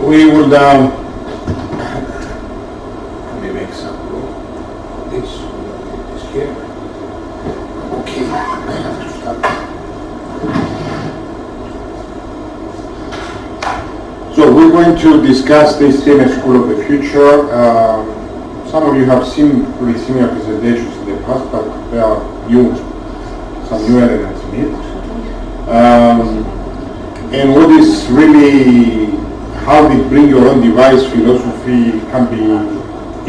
we will let me make some room. This here. Okay, I have to start. So we're going to discuss this STEAME School of the Future. Some of you have seen pretty similar presentations in the past, but there are some new elements in it. And what is really how the bring your own device philosophy can be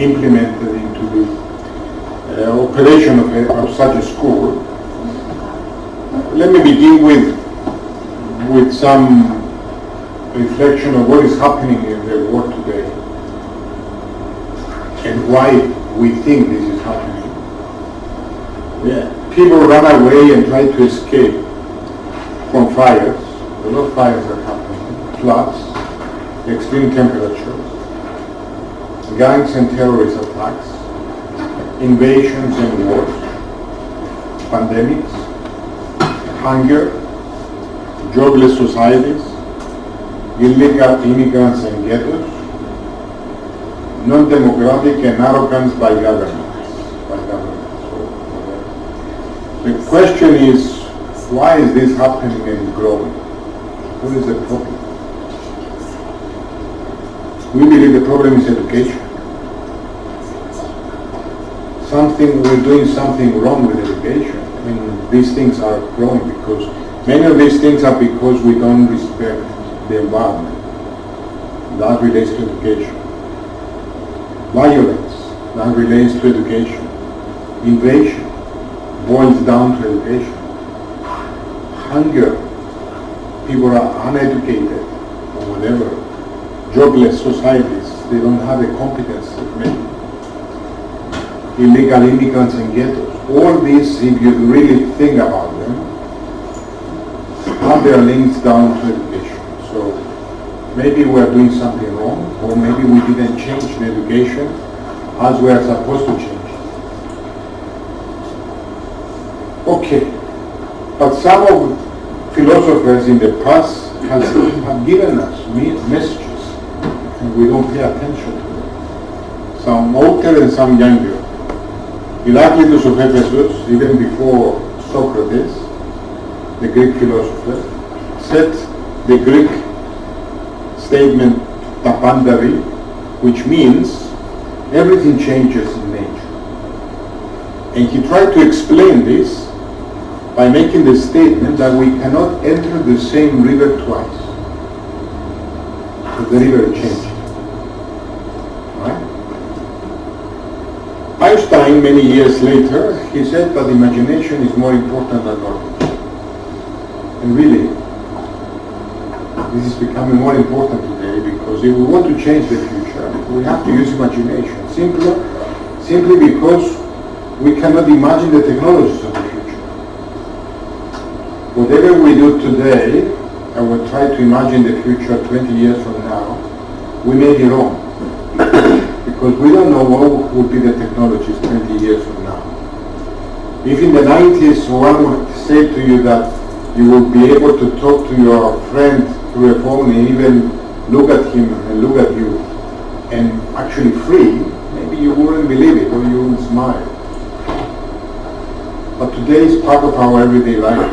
implemented into the operation of such a school. Let me begin with some reflection of what is happening in the world today and why we think this is happening. Yeah. People run away and try to escape from fires. A lot of fires are happening, floods, extreme temperatures, gangs and terrorist attacks, invasions and wars, pandemics, hunger, jobless societies, illegal immigrants and ghettos, non-democratic and arrogance by governments. So, the question is, why is this happening and growing? What is the problem? We believe the problem is education. We're doing something wrong with education. I mean, these things are growing because many of these things are because we don't respect the environment. That relates to education. Violence, that relates to education. Invasion boils down to education. Hunger, people are uneducated or whatever. Jobless societies, they don't have the competence to make. Illegal immigrants and ghettos. All these, if you really think about them, have their links down to education. So maybe we are doing something wrong, or maybe we didn't change the education as we are supposed to change. Okay, but some of philosophers in the past have given us messages, and we don't pay attention to them. Some older and some younger. Heraclitus of Ephesus, even before Socrates, the Greek philosopher, said the Greek statement tapandari, which means everything changes in nature. And he tried to explain this by making the statement that we cannot enter the same river twice. Because the river changes. Right? Einstein, many years later, he said that imagination is more important than knowledge. And really, this is becoming more important today because if we want to change the future, we have to use imagination. Simply because we cannot imagine the technologies of the future. Whatever we do today, and we try to imagine the future 20 years from now, we may be wrong. Because we don't know what would be the technologies 20 years from now. If in the 90s one would say to you that you will be able to talk to your friend through a phone and even look at him and look at you and actually free, maybe you wouldn't believe it or you would smile. But today is part of our everyday life.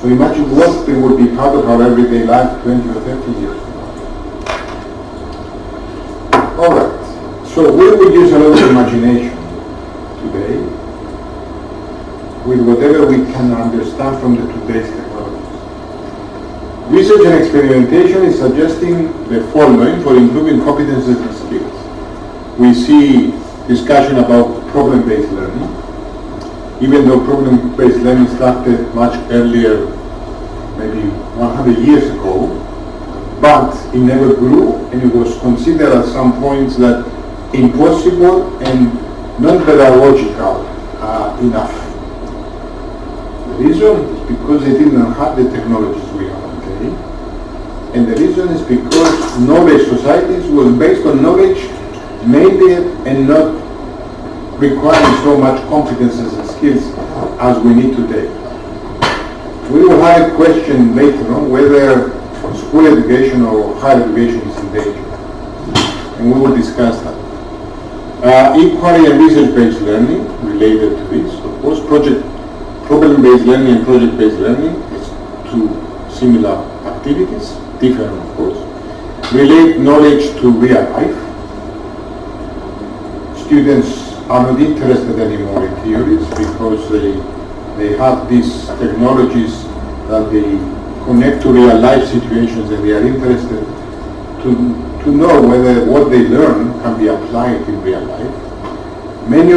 So imagine what it would be part of our everyday life 20 or 30 years from now. Alright, so we will use a lot of imagination today with whatever we can understand from the today's technologies. Research and experimentation is suggesting the following for improving competences and skills. We see discussion about problem-based learning, even though problem-based learning started much earlier, maybe 100 years ago, but it never grew and it was considered at some points that impossible and non-pedagogical enough. The reason is because they didn't have the technologies we have today. And the reason is because knowledge societies was based on knowledge maybe and not requiring so much competences and skills as we need today. We will have a question later on whether school education or higher education is in danger. And we will discuss that. Inquiry and research-based learning related to this. Of course, problem-based learning and project-based learning is two similar activities, different of course. Relate knowledge to real life. Students are not interested anymore in theories because they have these technologies that they connect to real life situations, and they are interested to know whether what they learn can be applied in real life. Many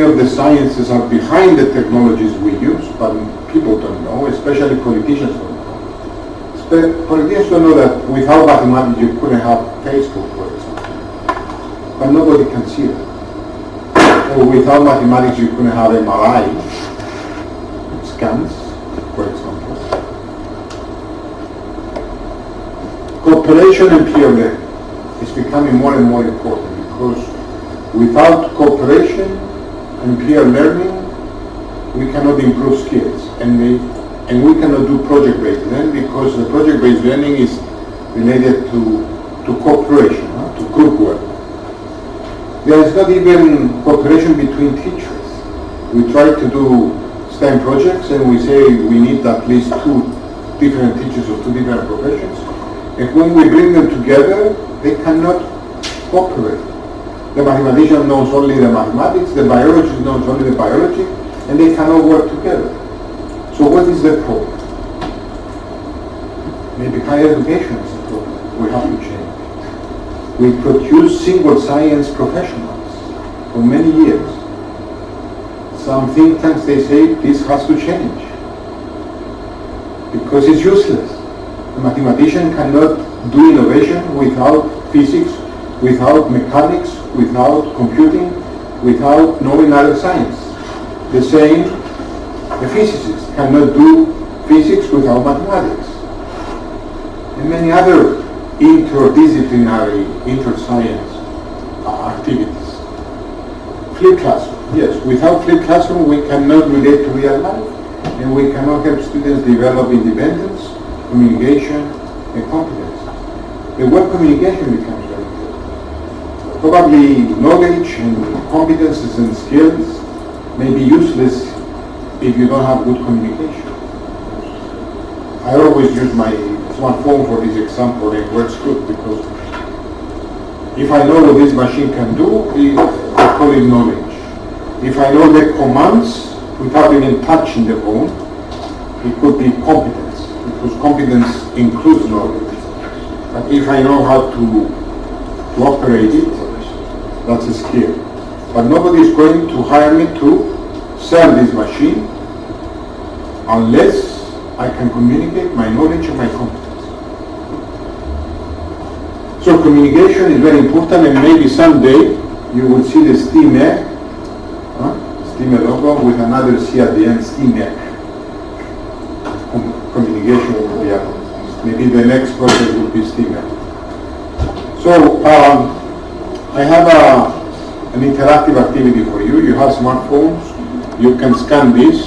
of the sciences are behind the technologies we use, but people don't know, especially politicians don't know. Politicians don't know that without mathematics you couldn't have Facebook, for example. But nobody can see that. Or without mathematics you couldn't have MRI scans, for example. Cooperation and peer learning is becoming more and more important, because without cooperation and peer learning we cannot improve skills, and we cannot do project-based learning, because the project-based learning is related to cooperation, to group work. There is not even cooperation between teachers. We try to do STEM projects and we say we need at least 2 different teachers of 2 different professions. And when we bring them together, they cannot cooperate. The mathematician knows only the mathematics, the biologist knows only the biology, and they cannot work together. So what is the problem? Maybe higher education is the problem. We have to change. We produce single science professionals for many years. Some think tanks, they say this has to change because it's useless. A mathematician cannot do innovation without physics, without mechanics, without computing, without knowing other science. The same, the physicist cannot do physics without mathematics. And many other interdisciplinary, inter-science activities. Flipped classroom, yes. Without flipped classroom we cannot relate to real life, and we cannot help students develop independence, communication, and competence. The word communication becomes very important. Probably knowledge and competences and skills may be useless if you don't have good communication. I always use my smartphone for this example, and it works good because if I know what this machine can do, I call it knowledge. If I know the commands without even touching the phone, it could be competence, because competence includes knowledge. But if I know how to operate it, that's a skill. But nobody is going to hire me to sell this machine unless I can communicate my knowledge and my competence. So communication is very important, and maybe someday you will see the STEAME, STEAME logo with another C at the end, STEAME. Communication will be up. Maybe the next project will be STEAME. So I have an interactive activity for you. You have smartphones. You can scan this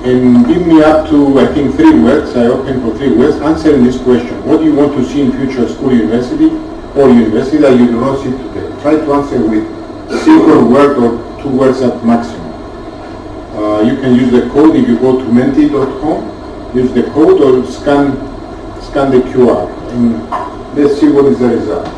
and give me up to, I think, 3 words. I open for 3 words answering this question. What do you want to see in future school, university, or university that you do not see today? Try to answer with a single word or 2 words at maximum. You can use the code if you go to menti.com. Use the code or scan the QR. And let's see what is the result.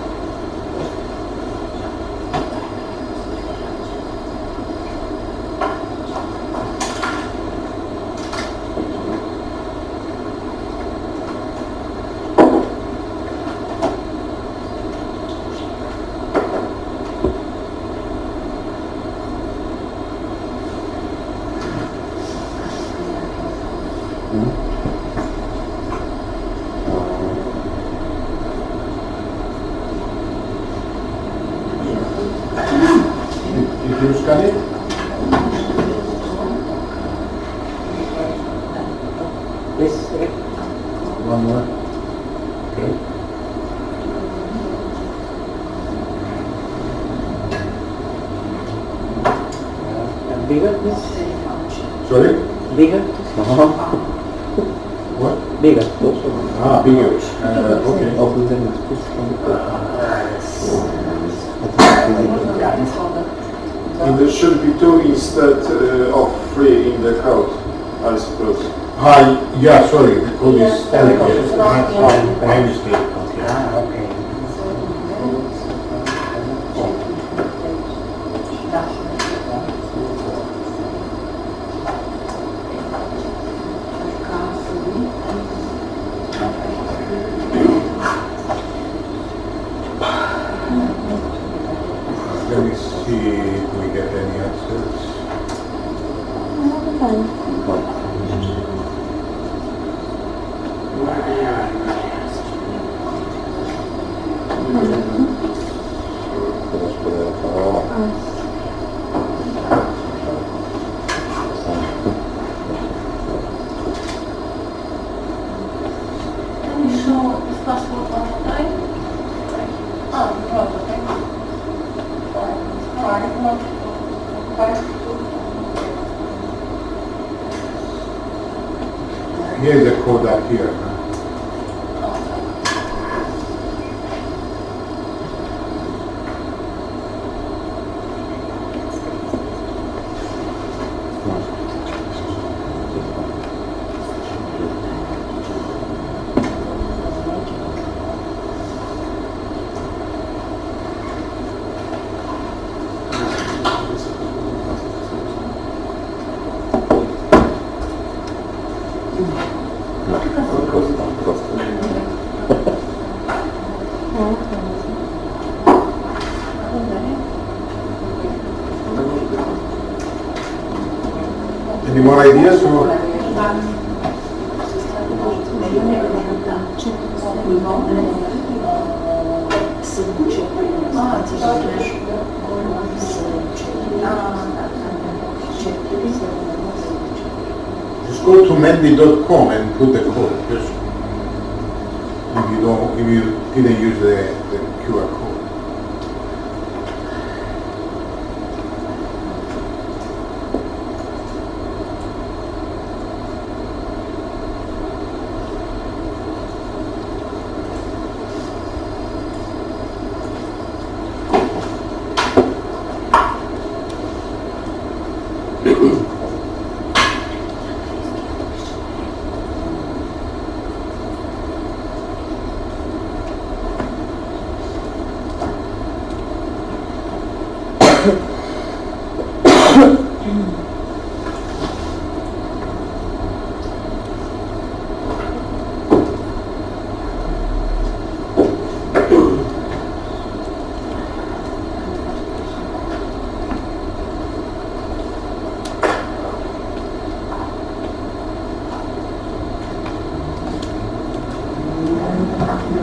Did you scan it? Yes, sir. One more. Okay. Bigger, please. Sorry? Bigger. What? bigger also. Ah, bigger. Okay. Open them with this And there should be 2 instead of 3 in the code, I suppose. Yeah, sorry, the code is Yes. my mistake. Okay. Okay. Let me see if we get any answers. Can you show this passport one more time? Ah, right, okay. Five, not 5, 2. Here's the code up here. Any more ideas? Or? Just go to mendy.com and put the code. Just if you didn't use the QR code.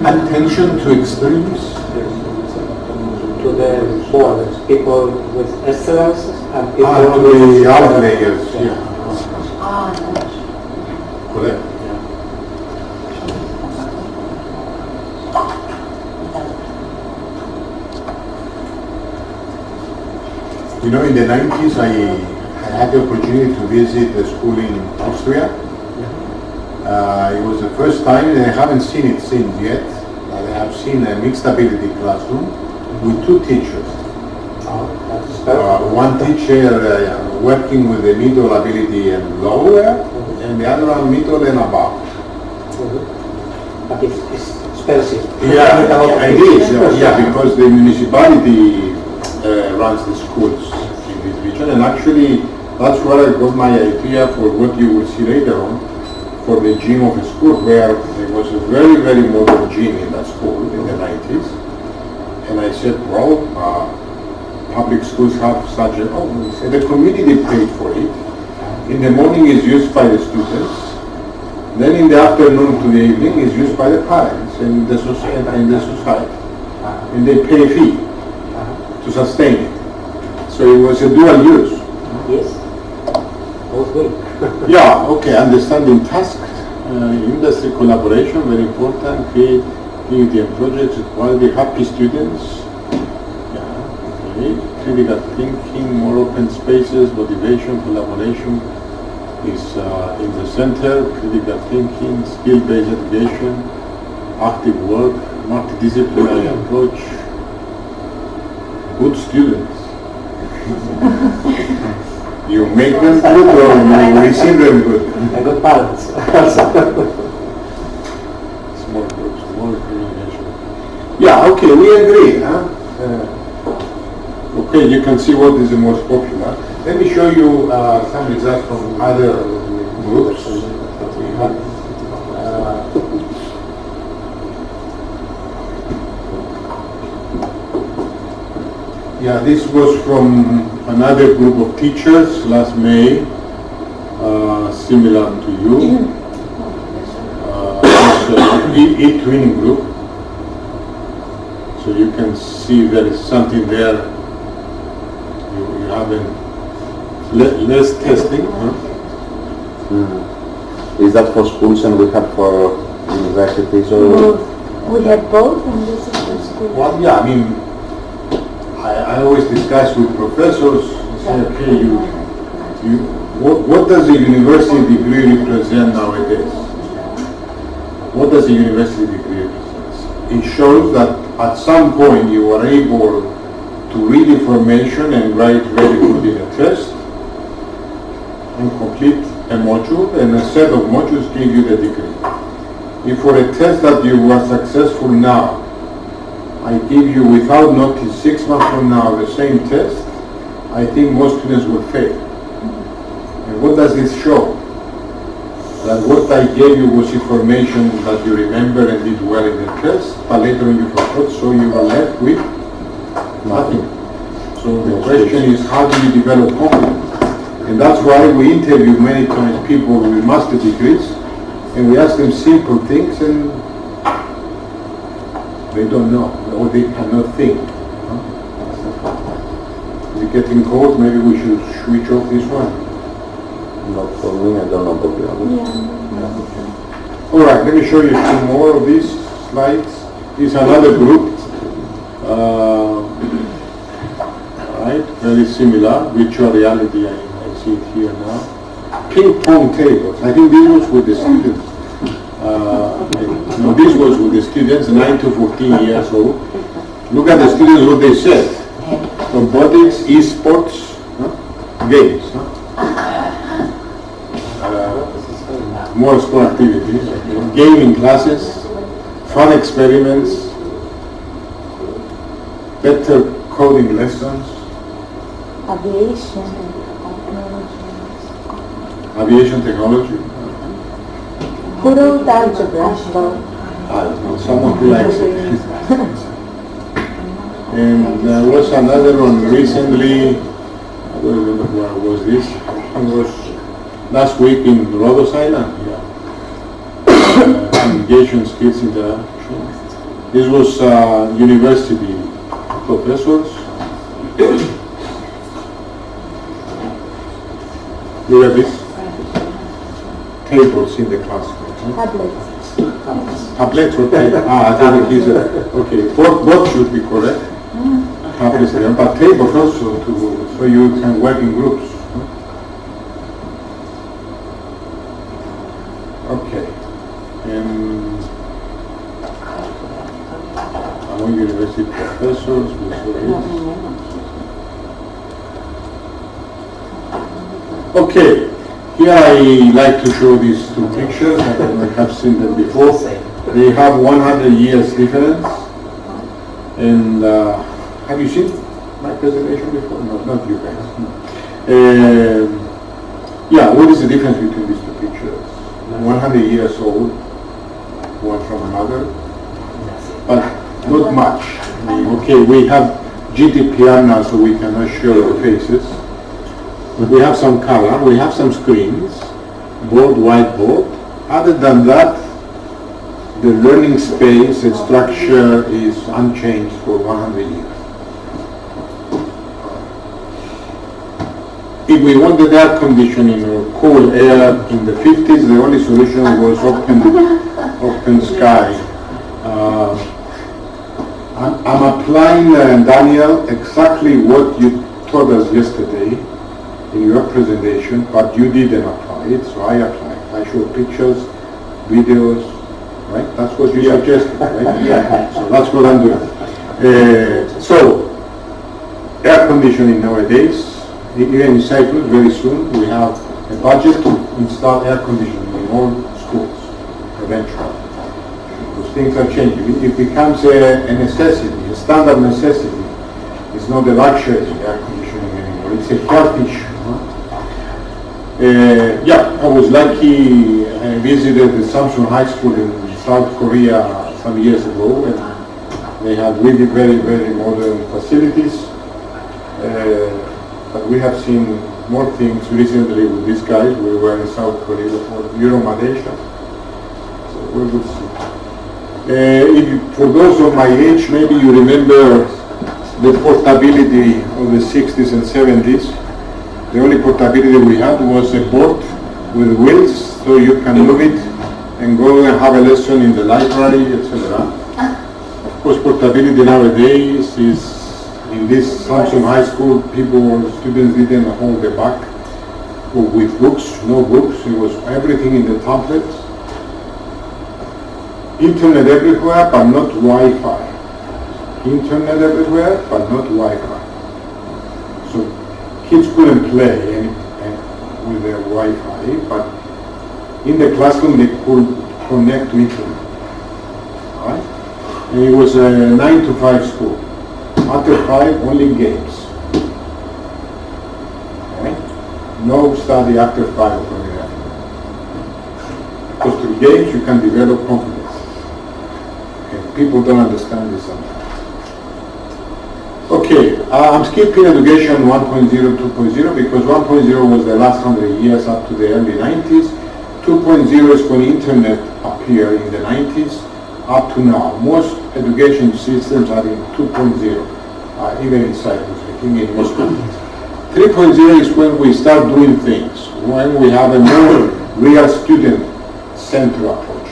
Attention to extremes. To the borders, people with excellences and people To with the outliers, yeah. Ah, Correct. You know, in the 90s, I had the opportunity to visit a school in Austria. It was the first time, and I haven't seen it since yet. I have seen a mixed ability classroom with 2 teachers. that's perfect. One teacher working with the middle ability and lower, and the other one middle and above. But it's expensive. Yeah, it is. Yeah, because the municipality runs the schools in this region, and actually that's where I got my idea for what you will see later on, for the gym of a school, where there was a very, very modern gym in that school in the 90s. And I said, well, public schools have such a, he said the community paid for it. In the morning is used by the students. Then in the afternoon to the evening is used by the parents and the society. And they pay a fee to sustain it. So it was a dual use. Yes, both way. Yeah, okay, understanding tasks, industry collaboration, very important, creativity and projects, quality, happy students. Yeah, okay, critical thinking, more open spaces, motivation, collaboration, is in the center, critical thinking, skill-based education, active work, multidisciplinary approach, good students. You make them good or you receive them good? A good balance. Small groups, more communication. Yeah, okay, we agree. Huh? Okay, you can see what is the most popular. Let me show you some results from other groups that we had. Yeah, this was from another group of teachers last May, similar to you. E-twinning group. So you can see there is something there. You haven't less testing. Huh? Is that for schools and we have for universities or? We have both, and this is for school. Well, yeah, I mean, I always discuss with professors. I say, okay, what does a university degree represent nowadays? What does a university degree represent? It shows that at some point you are able to read information and write very good in a test and complete a module, and a set of modules give you the degree. If for a test that you were successful now, I give you without notice 6 months from now the same test, I think most students will fail. And what does this show? That what I gave you was information that you remember and did well in the test, but later on you forgot, so you were left with nothing. So the question is, how do you develop confidence? And that's why we interview many times people with master degrees, and we ask them simple things, and they don't know, or they cannot think. Is it getting cold? Maybe we should switch off this one. Not for me, I don't know, to be honest. Yeah. All right, let me show you two more of these slides. This is another group. Right, very similar. Virtual reality, I see it here now. Ping pong tables. I think this was with the students. No, this was with the students, 9 to 14 years old. Look at the students, what they said. Robotics, esports, games. More school activities, gaming classes, fun experiments, better coding lessons, Aviation aviation technology. Who wrote algebra? I don't know, someone who likes it. And there was another one recently, I don't remember where was this. It was last week in Rhodes Island. Communication skills interaction. This was university professors. Look at this. Tables in the classroom. Tablets. Tablets or tables? I think it is okay. Both should be correct. Tablets, but tables also so you can work in groups. Okay. And among university professors, we saw this. Okay. Here I like to show these two pictures. I don't know if you have seen them before. They have 100 years difference. And have you seen my presentation before? No, not you guys. Yeah, what is the difference between these two pictures? 100 years old, one from another, but not much. Okay, we have GDPR now, so we cannot show the faces. But we have some color, we have some screens, board, whiteboard. Other than that, the learning space and structure is unchanged for 100 years. If we wanted air conditioning or cool air in the 50s, the only solution was open sky. I'm applying, Daniel, exactly what you taught us yesterday in your presentation, but you didn't apply it, so I applied. I showed pictures, videos, right? That's what you suggested, right? Yeah. So that's what I'm doing. So, air conditioning nowadays, even in Cyprus, very soon, we have a budget to install air conditioning in all schools, eventually. Because things are changing. It becomes a necessity, a standard necessity. It's not a luxury, air conditioning anymore. It's a health issue. Yeah, I was lucky. I visited the Samsung High School in South Korea some years ago, and they have really very, very modern facilities. But we have seen more things recently with these guys. We were in South Korea for Euro-Malaysia. So we will see. For those of my age, maybe you remember the portability of the 60s and 70s. The only portability we had was a board with wheels, so you can move it and go and have a lesson in the library, etc. Of course, portability nowadays is, in this Samsung High School, students didn't hold the back with books, no books. It was everything in the tablets. Internet everywhere, but not Wi-Fi. Internet everywhere, but not Wi-Fi. So kids couldn't play with their Wi-Fi, but in the classroom they could connect to internet. Right? And it was a 9 to 5 school. After 5, only games. Right? No study after 5 o'clock in the afternoon. Because through games you can develop confidence. And people don't understand this sometimes. Okay, I'm skipping education 1.0, 2.0 because 1.0 was the last 100 years up to the early 90s. 2.0 is when internet appeared in the 90s up to now. Most education systems are in 2.0, even in Cyprus, I think in most countries. 3.0 is when we start doing things, when we have a more real student-centered approach.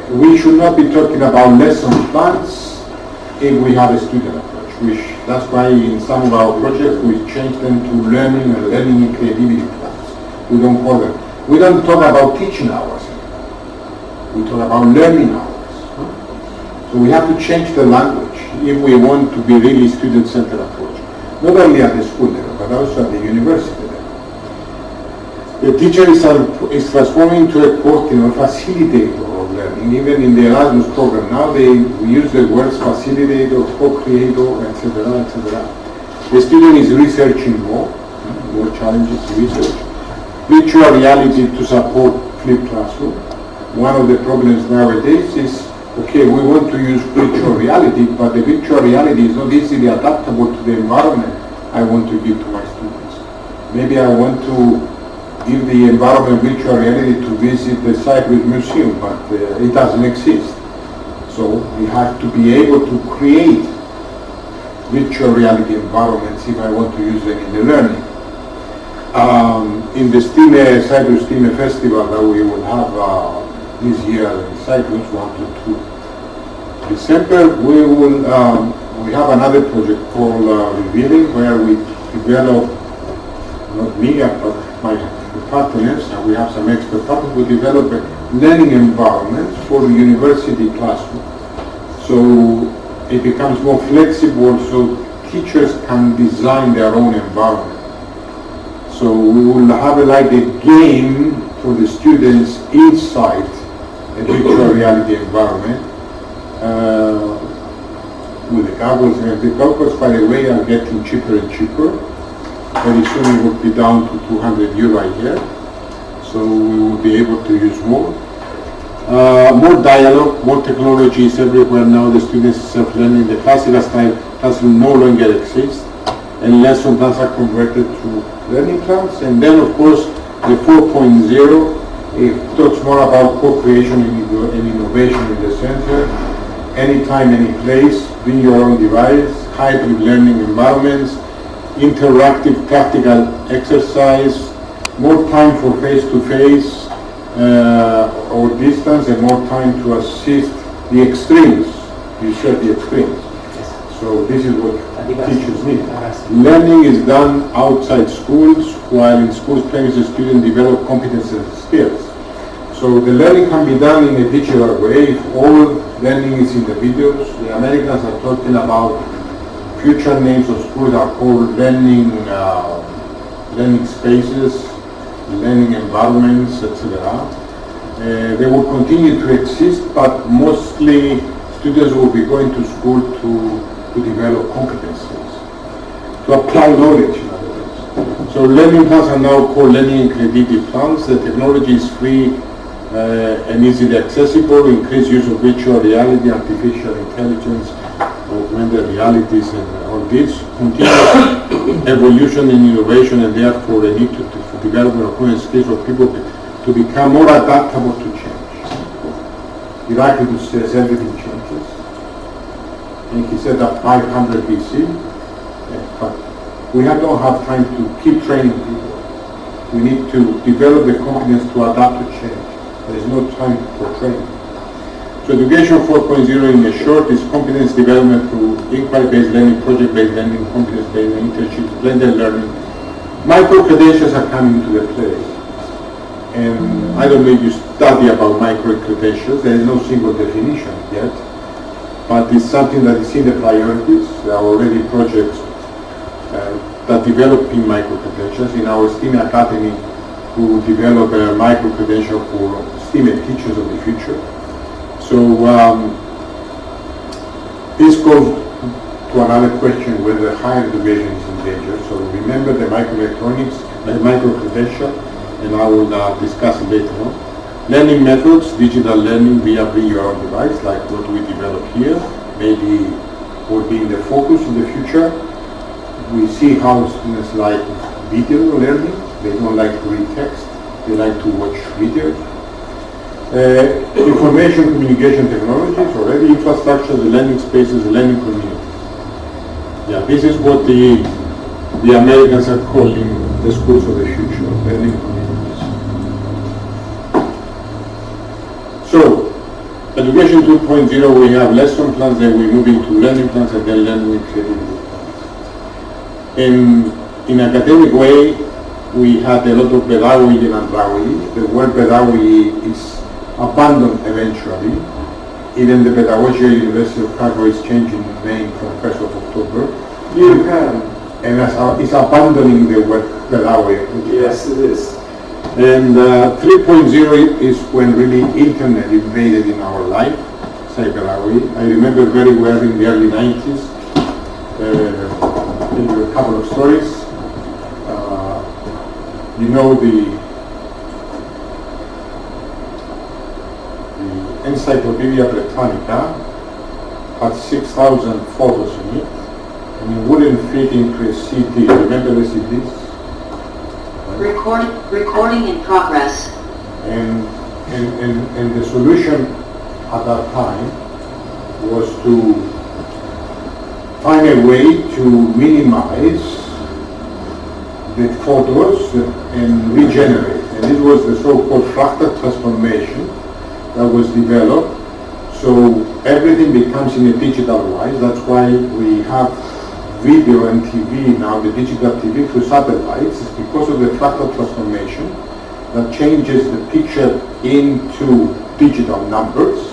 We should not be talking about lesson plans if we have a student approach. That's why in some of our projects we change them to learning and learning and creativity plans. We don't call them. We don't talk about teaching hours. We talk about learning hours. So we have to change the language if we want to be really student-centered approach. Not only at the school level, but also at the university level. The teacher is transforming into a coordinator, facilitator of learning. Even in the Erasmus program now, we use the words facilitator, co-creator, etc., etc. The student is researching more challenges to research. Virtual reality to support flipped classroom. One of the problems nowadays is, okay, we want to use virtual reality, but the virtual reality is not easily adaptable to the environment I want to give to my students. Maybe I want to give the environment virtual reality to visit the Cyprus Museum, but it doesn't exist. So we have to be able to create virtual reality environments if I want to use them in the learning. In the STEAME, Cyprus STEAME Festival that we will have this year in Cyprus, 1 to 2 December, we have another project called Revealing, where we develop, not me, but my partners, and we have some expert partners, we develop a learning environment for the university classroom. So it becomes more flexible, so teachers can design their own environment. So we will have like a game for the students inside a virtual reality environment with the goggles. And the goggles, by the way, are getting cheaper and cheaper. Very soon it will be down to €200 a year. So we will be able to use more. More dialogue, more technologies everywhere now. The students are self-learning. The classical style classroom no longer exists. And lesson plans are converted to learning plans. And then, of course, the 4.0, it talks more about co-creation and innovation in the center. Anytime, any place, bring your own device, hybrid learning environments, interactive practical exercise, more time for face-to-face or distance, and more time to assist the extremes. You said the extremes. So So this is what teachers need. Erasmus. Learning is done outside schools, while in schools premises students develop competences and skills. So the learning can be done in a digital way. If all learning is in the videos, the Americans are talking about future names of schools are called learning spaces, learning environments, etc. They will continue to exist, but mostly students will be going to school to develop competencies, to apply knowledge, in other words. So learning plans are now called learning inclusivity plans. The technology is free and easily accessible. Increased use of virtual reality, artificial intelligence, augmented realities, and all this. Continuous evolution and innovation, and therefore the need to develop and acquire skills of people to become more adaptable to change. Heraclitus says everything changes. And he said that 500 BC, but we don't have time to keep training people. We need to develop the competence to adapt to change. There is no time for training. So education 4.0 in a short is competence development through inquiry-based learning, project-based learning, competence-based internships, blended learning. Micro-credentials are coming into the play. And I don't know if you study about micro-credentials. There is no single definition yet. But it's something that is in the priorities. There are already projects that develop in micro-credentials. In our STEAME Academy, we will develop a micro-credential for STEAME teachers of the future. So this goes to another question whether higher education is in danger. So remember the microelectronics, the micro-credential, and I will discuss it later on. Learning methods, digital learning via bring your own device, like what we develop here, maybe will be in the focus in the future. We see how students like video learning. They don't like to read text, they like to watch videos. Information communication technologies, already infrastructure, the learning spaces, the learning communities. Yeah, this is what the Americans are calling the schools of the future, learning communities. So, education 2.0, we have lesson plans, then we move into learning plans, and then learning creativity plans. In academic way, we had a lot of pedagogy and andragogy. The word pedagogy is abandoned eventually. Even the Pedagogical University of Chicago is changing the name from 1st of October. You can. And it's abandoning the word pedagogy. Yes, it is. And 3.0 is when really internet invaded in our life, say pedagogy. I remember very well in the early 90s, I'll give you a couple of stories. You know the Encyclopedia Britannica had 6,000 photos in it, and it wouldn't fit into a CD. Remember the CDs? Recording in progress. And the solution at that time was to find a way to minimize the photos and regenerate. And it was the so-called fractal transformation that was developed. So everything becomes in a digital wise. That's why we have video and TV now, the digital TV through satellites. It's because of the fractal transformation that changes the picture into digital numbers.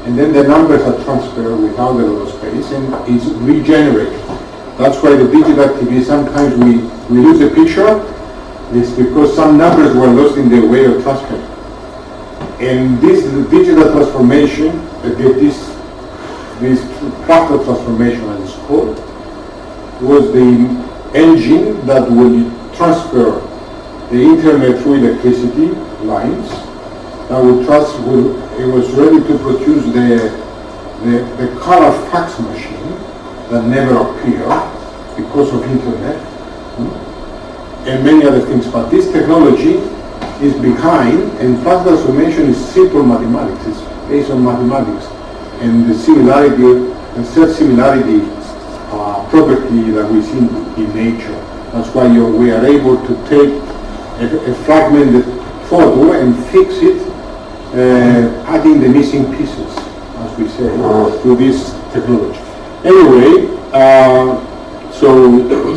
And then the numbers are transferred without a lot of space and it's regenerated. That's why the digital TV, sometimes we lose a picture. It's because some numbers were lost in the way of transfer. And this digital transformation, this fractal transformation as it's called, was the engine that will transfer the internet through electricity lines. That would it was ready to produce the color fax machine that never appeared because of internet, and many other things. But this technology is behind, and fractal transformation is simple mathematics. It's based on mathematics and the similarity and self-similarity property that we see in nature. That's why we are able to take a fragmented photo and fix it, adding the missing pieces, as we say, to this technology. Anyway, So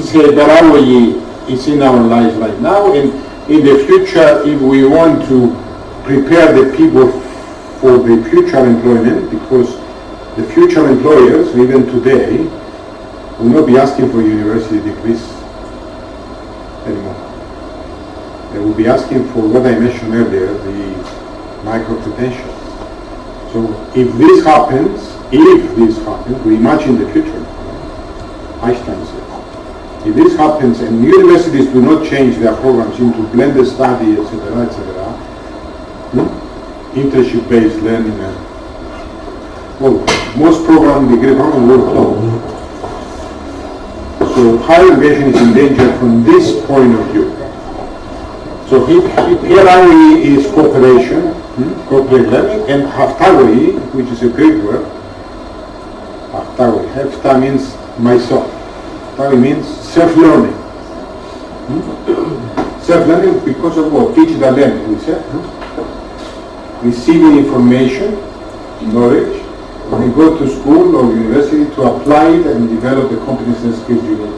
say Barawi is in our lives right now, and in the future, if we want to prepare the people for the future employment, because the future employers, even today, will not be asking for university degrees anymore. They will be asking for what I mentioned earlier, the micro-credentials. So if this happens, we imagine the future, Einstein said. If this happens and universities do not change their programs into blended study, etc., internship-based learning, well, most degree programs will close. So higher education is in danger from this point of view. So here is cooperation, corporate learning, and haftawi, which is a Greek word. Haftawi. Hafta means myself. Haftawi means self-learning. Self-learning because of what? Digital learning, we said. Receiving information, knowledge, when you go to school or university to apply it and develop the competences and skills you need.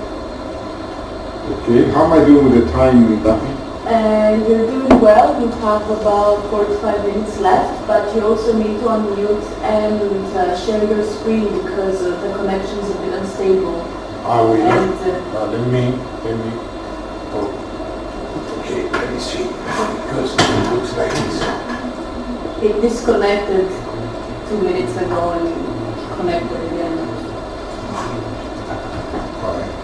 Okay, how am I doing with the time, Daphne? You're doing well. You have about 45 minutes left, but you also need to unmute and share your screen because the connections have been unstable. Let me, okay, let me see, because it looks like this. It disconnected 2 minutes ago and connected again. All right.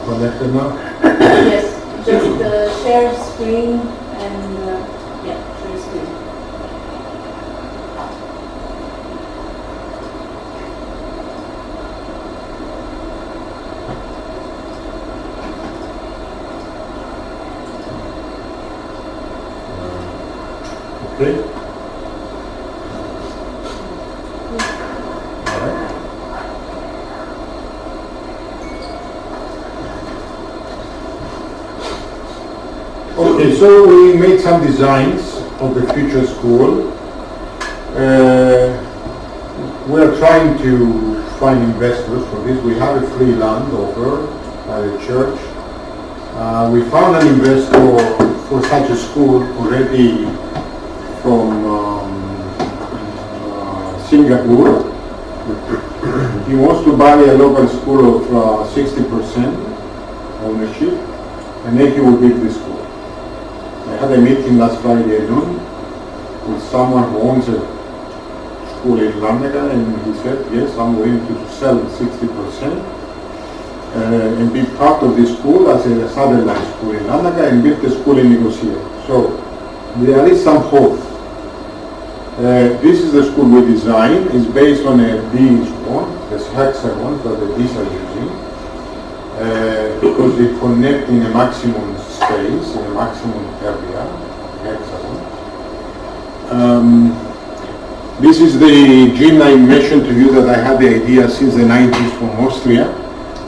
Connected now? Yes, just share screen and share screen. Okay. All right. Okay, so we made some designs of the future school. We are trying to find investors for this. We have a free land offer by the church. We found an investor for such a school already from Singapore. He wants to buy a local school of 60% ownership, and then he will build this school. I had a meeting last Friday at noon with someone who owns a school in Larnaca, and he said, yes, I'm willing to sell 60% and be part of this school as a satellite school in Larnaca and build the school in Nicosia. So there is some hope. This is the school we designed. It's based on a beach one, the hexagon that the bees are using, because they connect in a maximum space, in a maximum area, hexagon. This is the gym I mentioned to you that I had the idea since the 90s from Austria,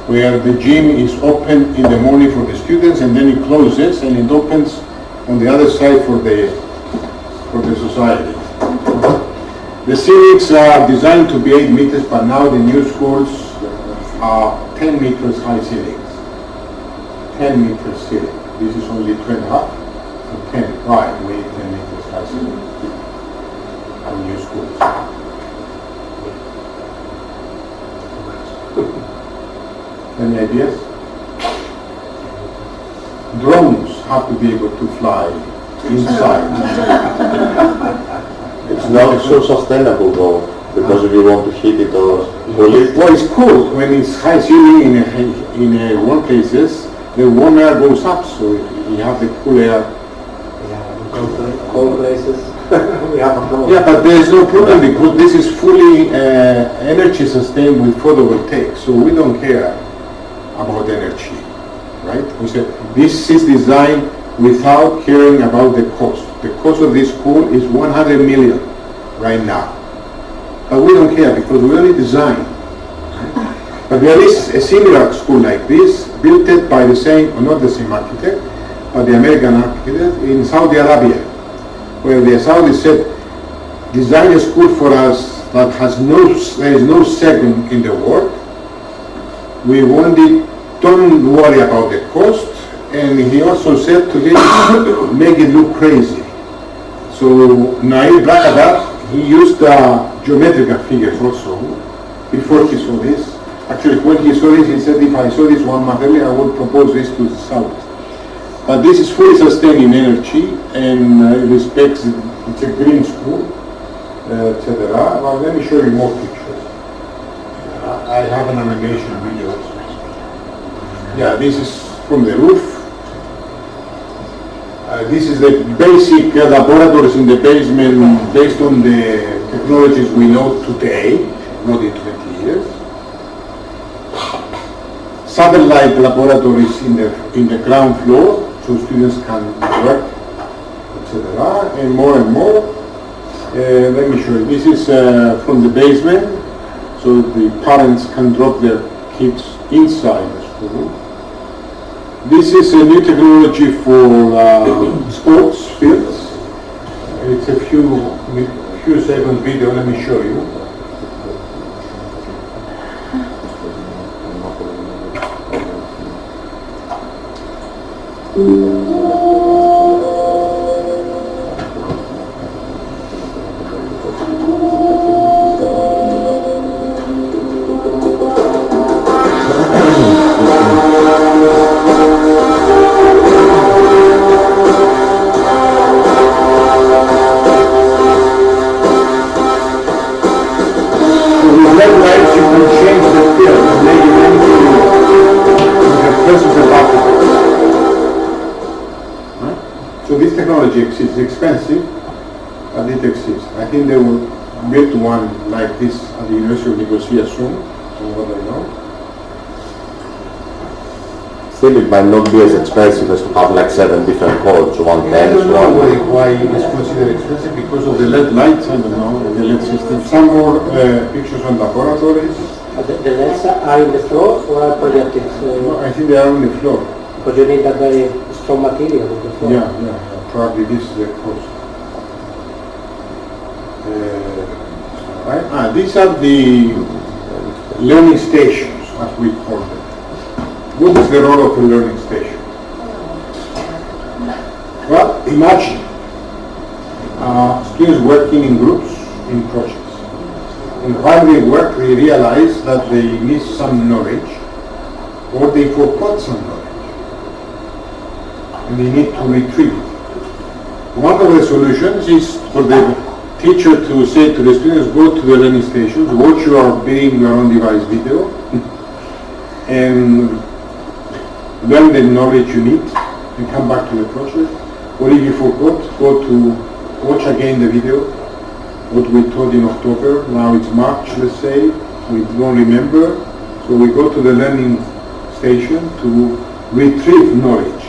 where the gym is open in the morning for the students and then it closes and it opens on the other side for the society. The ceilings are designed to be 8 meters, but now the new schools are 10 meters high ceilings. 10 meters ceiling. This is only 2.5, so 10, right, we need 10 meters high ceiling on new schools. Any ideas? Drones have to be able to fly inside. It's not so sustainable though, because if you want to heat it or cool it. Well, it's cool when it's high ceiling in workplaces. The warm air goes up, so you have the cool air. Yeah, cold places. we have a problem. Yeah, but there is no problem because this is fully energy sustained with photovoltaic, so we don't care about energy, right? We said this is designed without caring about the cost. The cost of this school is 100 million right now, but we don't care because we only design. But there is a similar school like this, built by the same, or not the same architect, but the American architect in Saudi Arabia, where the Saudis said, design a school for us that there is no second in the world. We want it, don't worry about the cost. And he also said to him, make it look crazy. So Nail Brakadat, he used geometrical figures also before he saw this. Actually, when he saw this, he said, if I saw this 1 month earlier, I would propose this to the Saudis. But this is fully sustained in energy and it respects, it's a green school, etc. Well, let me show you more pictures. I have an animation video also. Yeah, this is from the roof. This is the basic laboratories in the basement based on the technologies we know today, not in 20 years. Satellite laboratories in the ground floor, so students can work, etc. And more. Let me show you. This is from the basement, so the parents can drop their kids inside the school. This is a new technology for sports fields. It's a few seconds video. Let me show you. It's expensive, but it exists. I think they will build one like this at the University of Nicosia soon, from what I know. Still, it might not be as expensive as to have like 7 different codes, one I tennis, don't know one. why it's considered expensive because of the LED lights, I don't know, the LED system. Some more pictures on laboratories. The LEDs are in the floor or are projected? No, I think they are on the floor. Because you need a very strong material on the floor. Yeah. Probably this is the cost. Right? These are the learning stations, as we call them. What is the role of a learning station? Well, imagine students working in groups, in projects. And while they work, they realize that they miss some knowledge or they forgot some knowledge. And they need to retrieve it. One of the solutions is for the teacher to say to the students, go to the learning stations, watch your on-device video, and learn the knowledge you need, and come back to the project. Or if you forgot, go to watch again the video, what we taught in October. Now it's March, let's say, we don't remember, so we go to the learning station to retrieve knowledge.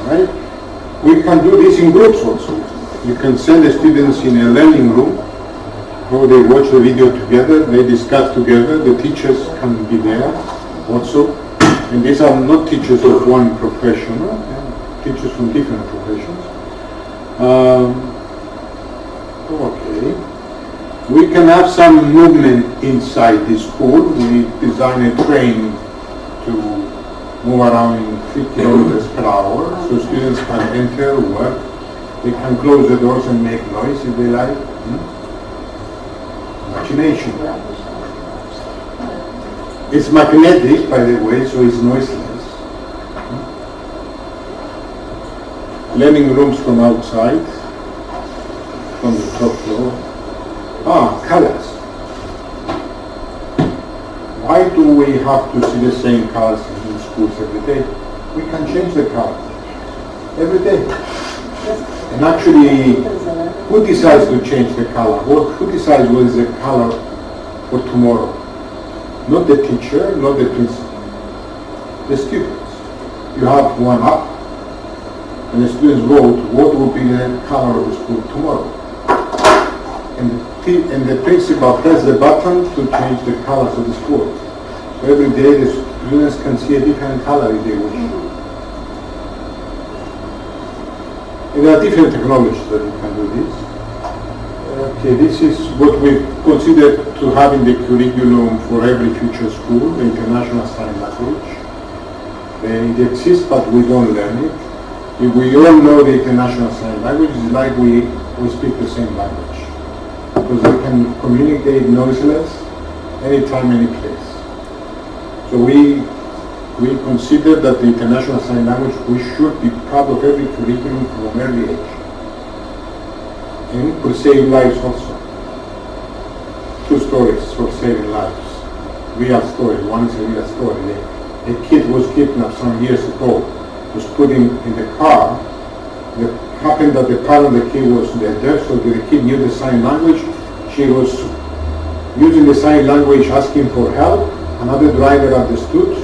All right? We can do this in groups also. You can send the students in a learning room where they watch the video together, they discuss together, the teachers can be there also. And these are not teachers of one profession, teachers from different professions. Okay. We can have some movement inside the school. We design a train to move around 3 kilometers per hour, so students can enter, work. They can close the doors and make noise if they like. Imagination. It's magnetic, by the way, so it's noiseless. Learning rooms from outside, from the top floor. Colors. Why do we have to see the same colors in schools every day? We can change the color every day. And actually, who decides to change the color? Who decides what is the color for tomorrow? Not the teacher, not the principal. The students. You have one up, and the students vote what will be the color of the school tomorrow. And the principal presses the button to change the colors of the school. So every day the students can see a different color if they wish. And there are different technologies that you can do this. Okay, this is what we consider to have in the curriculum for every future school, the international sign language. It exists, but we don't learn it. If we all know the international sign language, it's like we speak the same language. Because we can communicate noiseless, anytime, any place. So we consider that the international sign language, we should be part of every curriculum from early age. And it could save lives also. 2 stories for saving lives. Real story. One is a real story. A kid was kidnapped some years ago, was put in the car. It happened that the parent of the kid was deaf, so the kid knew the sign language. She was using the sign language asking for help. Another driver understood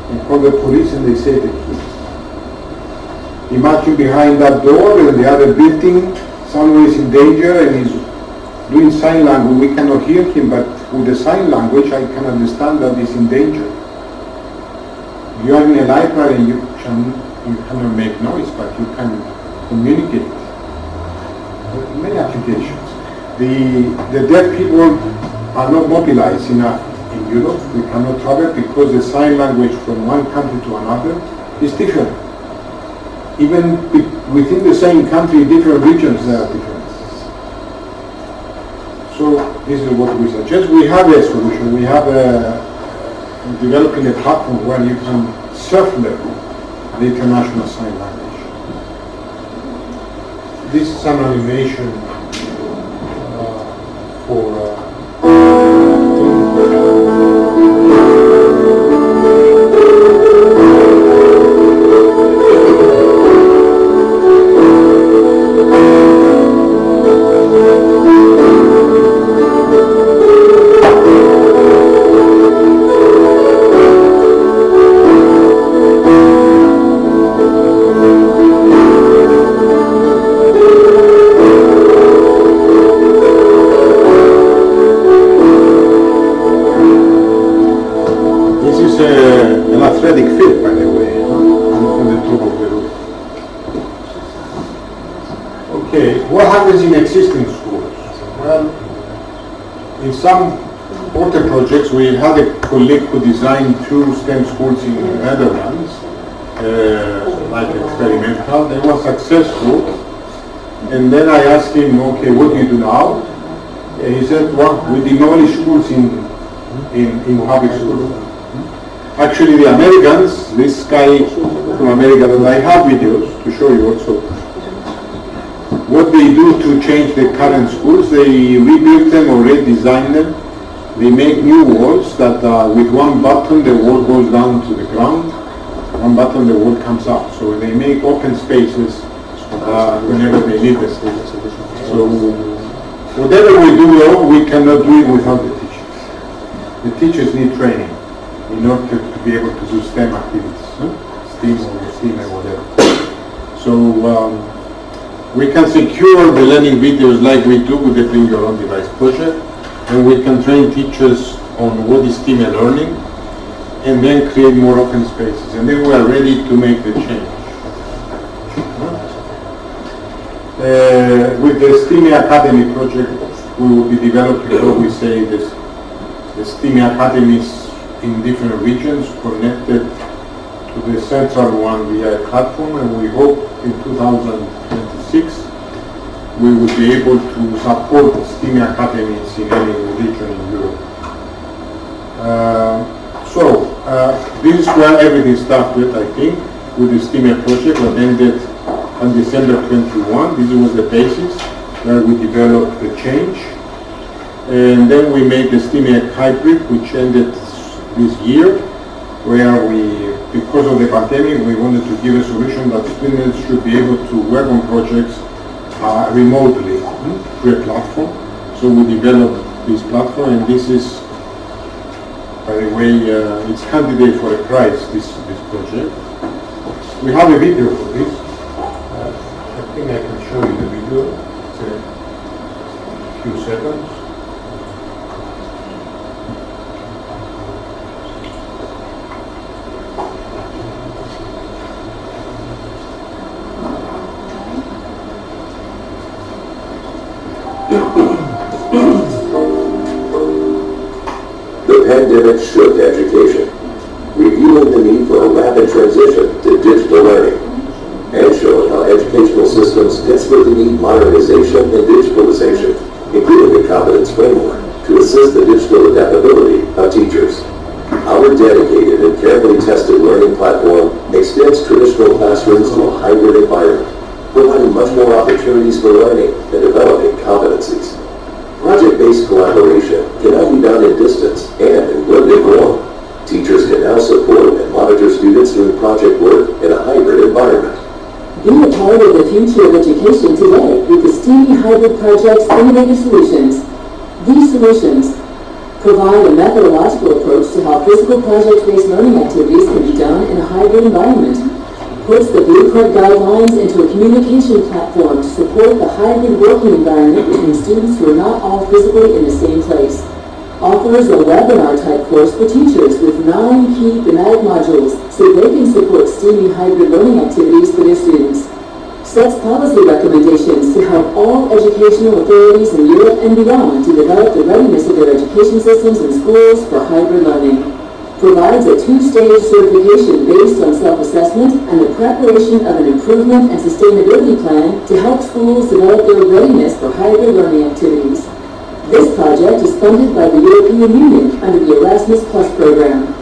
and called the police, and they saved the kid. Imagine behind that door in the other building, someone is in danger and is doing sign language. We cannot hear him, but with the sign language I can understand that he's in danger. You are in a library and you cannot make noise, but you can communicate. Many applications. The deaf people are not mobilized enough in Europe. We cannot travel because the sign language from one country to another is different. Even within the same country, different regions, there are differences. So this is what we suggest. We have a solution. We have developing a platform where you can self-learn the international sign language. This is an animation for in existing schools. Well, in some water projects, we had a colleague who designed 2 STEM schools in the Netherlands, like experimental. They were successful. And then I asked him, okay, what do you do now? He said, well, we demolish schools in Mojave schools. Actually, the Americans, this guy from America, that I have videos to show you also, what they do to change the current schools, they rebuild them or redesign them. They make new walls that with one button the wall goes down to the ground, one button the wall comes up. So they make open spaces whenever they need them. So whatever we do though, we cannot do it without the teachers. The teachers need training in order to be able to do STEM activities, STEAME or STEAME or whatever. So we can secure the learning videos like we do with the Bring Your Own Device project, and we can train teachers on what is STEAME learning, and then create more open spaces, and then we are ready to make the change. With the STEAME Academy project, we will be developing, how we say, the STEAME Academies in different regions connected to the central one via a platform, and we hope in 2026 we will be able to support STEAME academies in any region in Europe. This is where everything started, I think, with the STEAME project that ended on December 21. This was the basis where we developed the change. And then we made the STEAME hybrid, which ended this year, where because of the pandemic, we wanted to give a solution that students should be able to work on projects remotely through a platform. So we developed this platform, and this is, by the way, it's candidate for a prize, this project. We have a video for this. I think I can show you the video. It's a few seconds. The pandemic shook education, revealing the need for a rapid transition to digital learning, and showing how educational systems desperately need modernization and digitalization, including the competence framework to assist the digital adaptability of teachers. Our dedicated and carefully tested learning platform extends traditional classrooms to a hybrid environment, providing much more opportunities for learning and developing competencies. Project-based collaboration can now be done in distance and in blended form. Teachers can now support and monitor students doing project work in a hybrid environment. Be a part of the future of education today with the STEAME Hybrid Project's innovative solutions. These solutions provide a methodological approach to how physical project-based learning activities can be done in a hybrid environment, puts the blueprint guidelines into a communication platform to support the hybrid working environment between students who are not all physically in the same place, offers a webinar-type course for teachers with 9 key thematic modules so they can support STEAME hybrid learning activities for their students, sets policy recommendations to help all educational authorities in Europe and beyond to develop the readiness of their education systems and schools for hybrid learning, provides a 2-stage certification based on self-assessment and the preparation of an improvement and sustainability plan to help schools develop their readiness for hybrid learning activities. This project is funded by the European Union under the Erasmus program.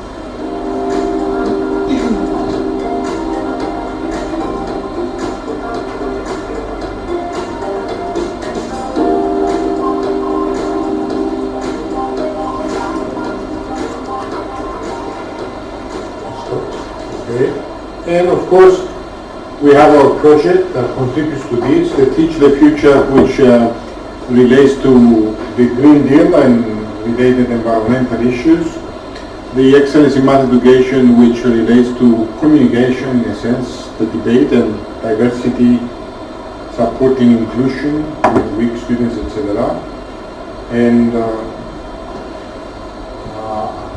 And of course, we have our project that contributes to this, the Teach the Future, which relates to the Green Deal and related environmental issues. The Excellence in Math Education, which relates to communication, in a sense, the debate and diversity, supporting inclusion with weak students, etc. And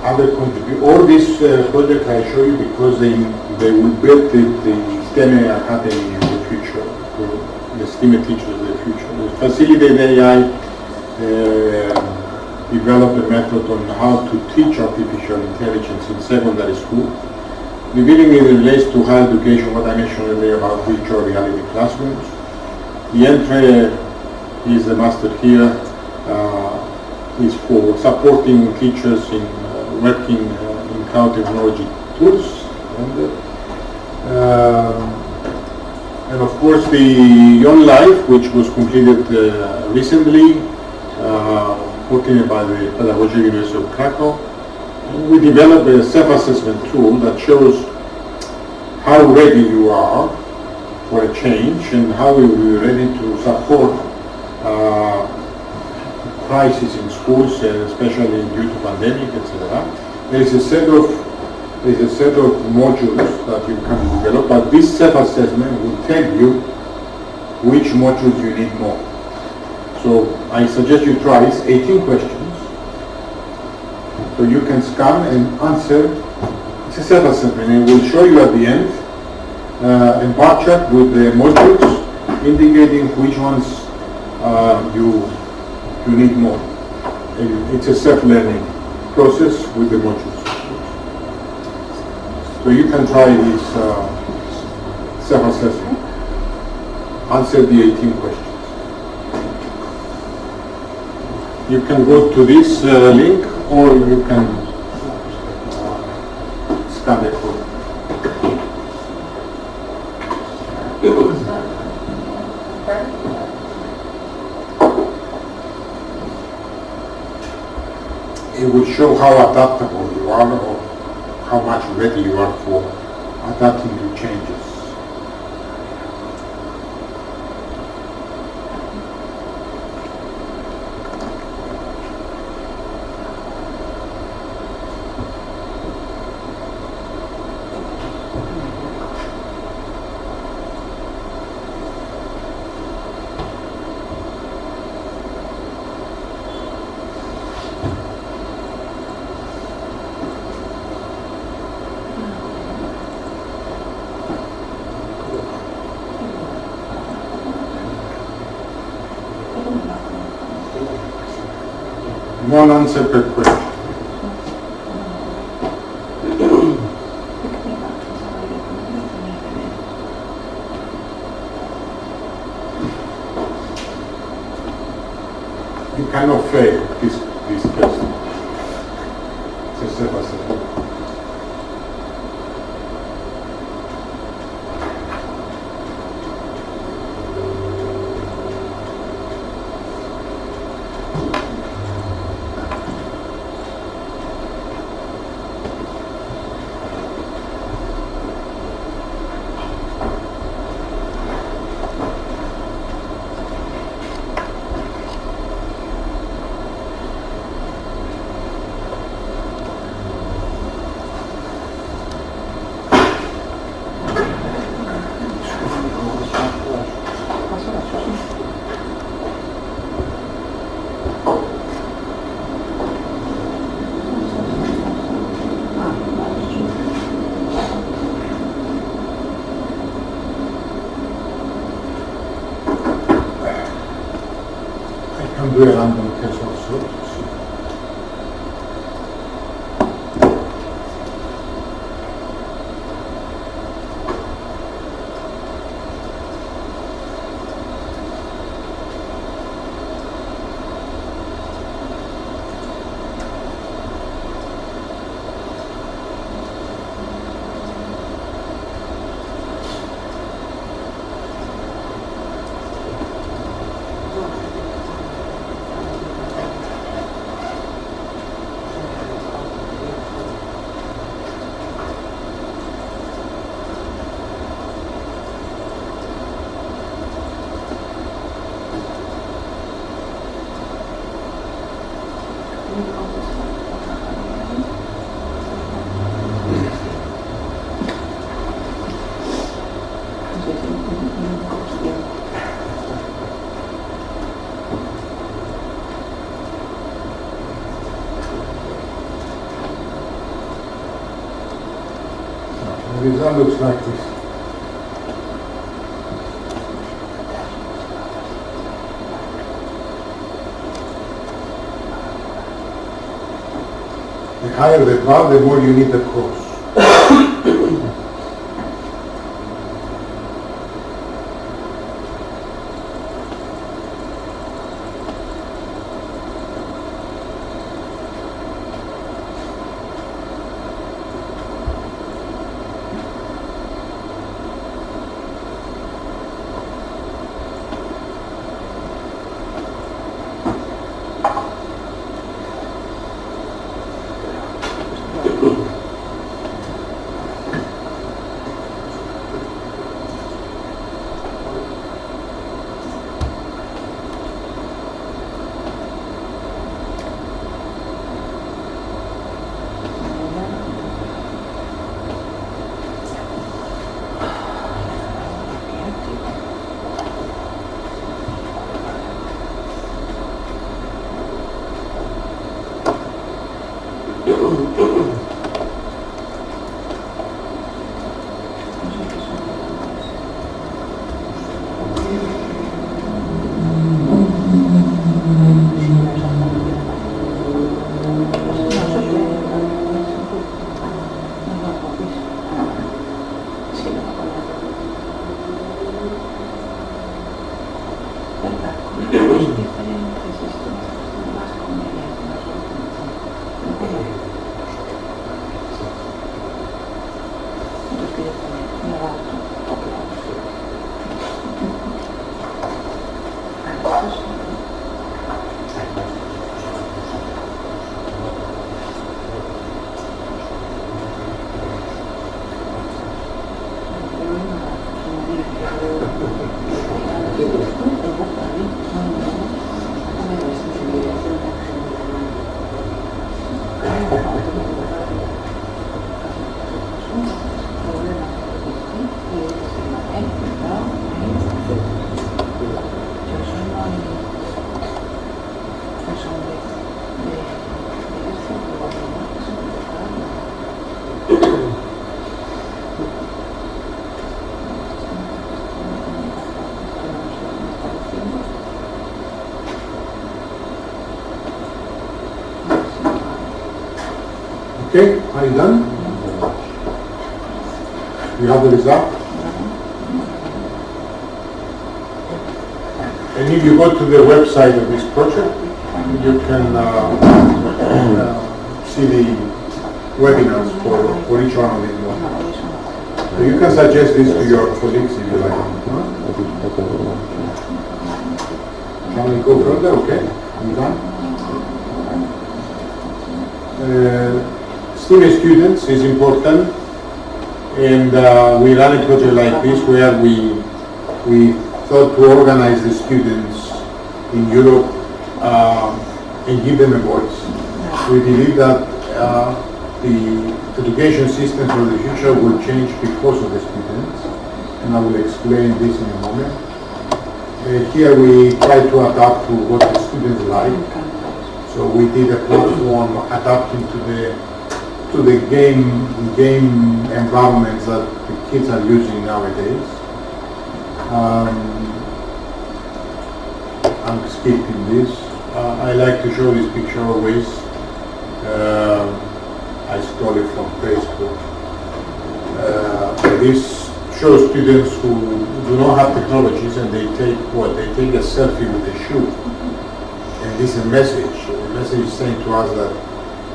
other contribute. All these projects I show you because they will build the STEM Academy in the future, the STEAM teachers of the future. The Facilitate AI developed a method on how to teach artificial intelligence in secondary school. Revealing it relates to higher education, what I mentioned earlier about virtual reality classrooms. The entry is the master here, is for supporting teachers in working in cloud technology tools, and of course the Young Life, which was completed recently, coordinated by the Pedagogic University of Krakow. We developed a self-assessment tool that shows how ready you are for a change and how you will be ready to support crisis in schools, especially due to pandemic, etc. There is a set of modules that you can develop, but this self-assessment will tell you which modules you need more. So I suggest you try this, 18 questions. So you can scan and answer. It's a self-assessment, and it will show you at the end a bar chart with the modules indicating which ones you need more. It's a self-learning process with the modules. So you can try this self-assessment. Answer the 18 questions. You can go to this link, or you can scan the code. It will show how adaptable you are, or how much ready you are for adapting to changes. One answer per question. You cannot fail this question. C'est ça, c'est ça. Do a random test also. The result looks like this. The higher the bar, the more you need the cross. Okay, are you done? You have the result? And if you go to the website of this project, you can see the webinars for each one of these modules. So you can suggest this to your colleagues if you like. Shall we go further? Okay, you done? STEAME students is important, and we run a project like this where we thought to organize the students in Europe and give them a voice. We believe that the education system for the future will change because of the students, and I will explain this in a moment. Here we try to adapt to what the students like. So we did a platform adapting to the game environments that the kids are using nowadays. I'm skipping this. I like to show this picture always. I stole it from Facebook. This shows students who do not have technologies, and they take what? They take a selfie with a shoe. And this is a message. The message is saying to us that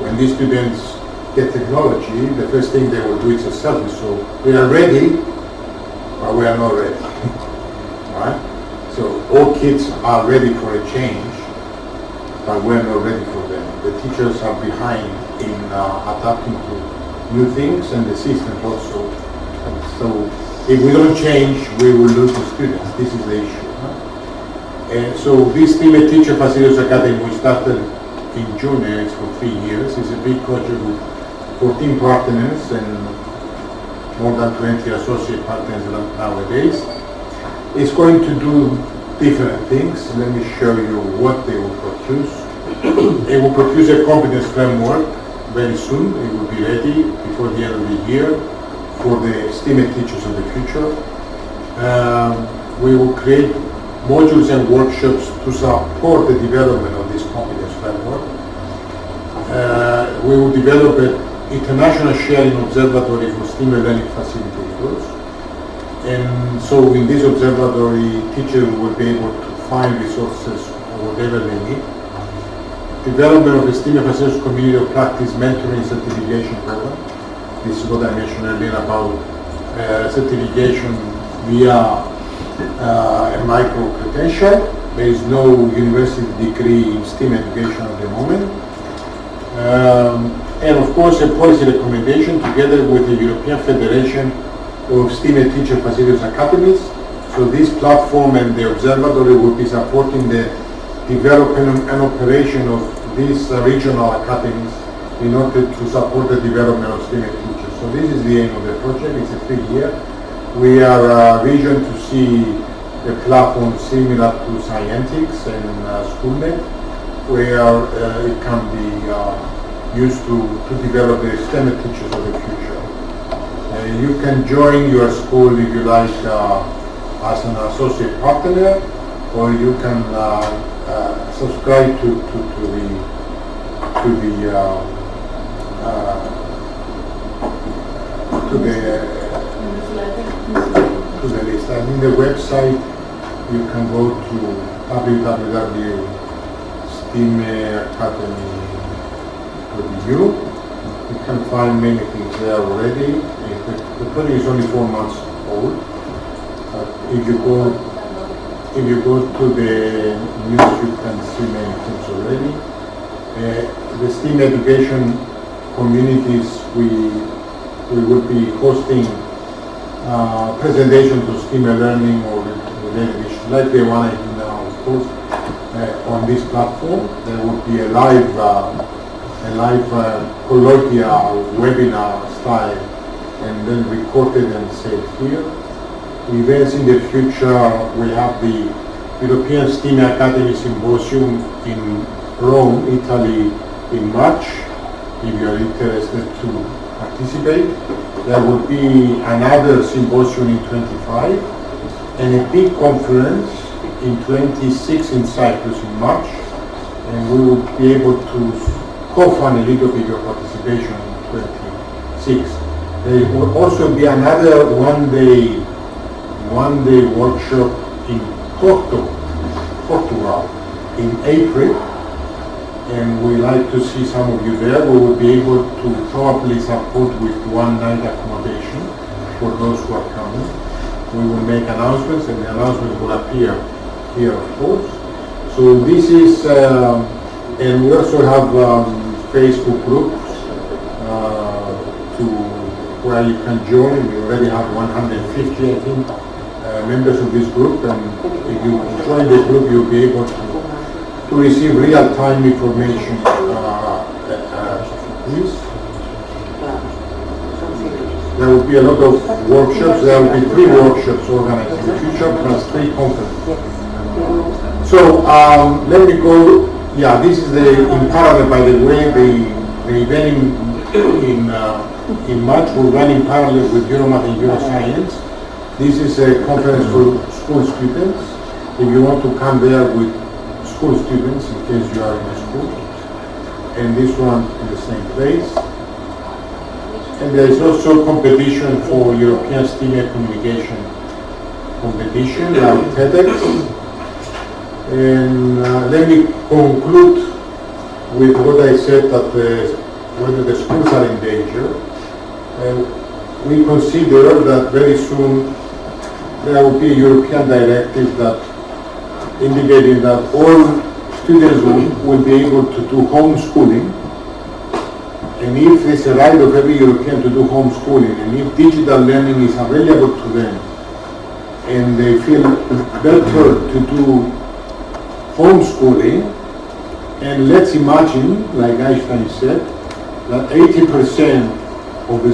when these students get technology, the first thing they will do is a selfie. So we are ready, but we are not ready. Right? So all kids are ready for a change, but we're not ready for them. The teachers are behind in adapting to new things, and the system also. So if we don't change, we will lose the students. This is the issue. So this STEAME Teacher Facilities Academy we started in June, it's for 3 years. It's a big project with 14 partners and more than 20 associate partners nowadays. It's going to do different things. Let me show you what they will produce. It will produce a competence framework very soon. It will be ready before the end of the year for the STEAME teachers of the future. We will create modules and workshops to support the development of this competence framework. We will develop an international sharing observatory for STEAME learning facilitators. And so in this observatory, teachers will be able to find resources or whatever they need. Development of the STEAME facilities community of practice mentoring certification program. This is what I mentioned earlier about certification via a micro credential. There is no university degree in STEAM education at the moment. And of course a policy recommendation together with the European Federation of STEAM Teacher Facilities Academies. So this platform and the observatory will be supporting the development and operation of these regional academies in order to support the development of STEAM teachers. So this is the aim of the project. It's a 3-year. We are vision to see a platform similar to Scientix and SchoolNet, where it can be used to develop the STEM teachers of the future. You can join your school if you like as an associate partner, or you can subscribe to the list. And in the website, you can go to www.steamacademy.eu. You can find many things there already. The project is only 4 months old. If you go to the news, you can see many things already. The STEAM education communities, we will be hosting presentations of STEAM learning or related issues, like the one I do now, of course, on this platform. There will be a live colloquial webinar style, and then recorded and saved here. Events in the future, we have the European STEAM Academy Symposium in Rome, Italy in March, if you are interested to participate. There will be another symposium in 25 and a big conference in 26 in Cyprus in March, and we will be able to co-fund a little bit of participation in 26. There will also be another one-day workshop in Portugal in April, and we like to see some of you there. We will be able to probably support with one night accommodation for those who are coming. We will make announcements, and the announcements will appear here, of course. So this is, and we also have Facebook groups where you can join. We already have 150, I think, members of this group, and if you join the group, you'll be able to receive real-time information. Please. There will be a lot of workshops. There will be 3 workshops organized in the future, plus 3 conferences. So let me go. Yeah, this is in parallel, by the way, the event in March will run in parallel with Euromath and Euroscience. This is a conference for school students. If you want to come there with school students, in case you are in a school, and this one in the same place. And there is also competition for European STEAME communication competition, like TEDx. And let me conclude with what I said, that whether the schools are in danger. We consider that very soon there will be a European directive that indicating that all students will be able to do homeschooling. And if it's a right of every European to do homeschooling, and if digital learning is available to them, and they feel better to do homeschooling, and let's imagine, like Einstein said, that 80% of the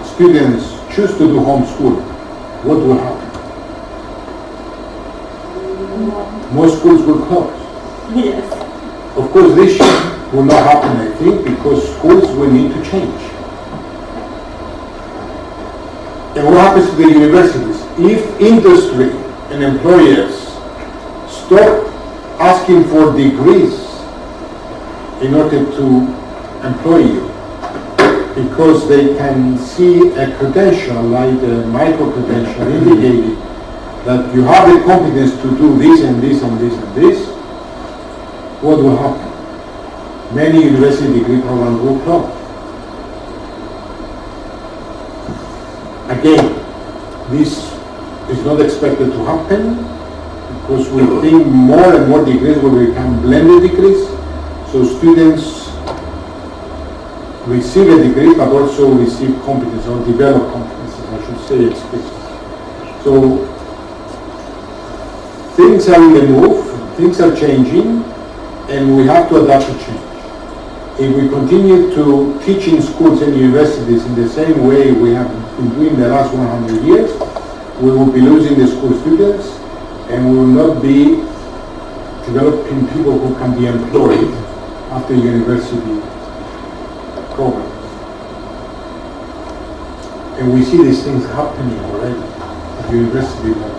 students choose to do homeschooling, what will happen? Most schools will close. Yes. Of course, this will not happen, I think, because schools will need to change. And what happens to the universities? If industry and employers stop asking for degrees in order to employ you, because they can see a credential, like a micro-credential, indicating that you have the competence to do this and this and this and this, what will happen? Many university degree programs will close. Again, this is not expected to happen because we think more and more degrees will become blended degrees, so students receive a degree but also receive competence or develop competences, I should say experience. So things are in the move, things are changing, and we have to adapt to change. If we continue to teach in schools and universities in the same way we have been doing the last 100 years, we will be losing the school students, and we will not be developing people who can be employed after university programs. And we see these things happening already at university level.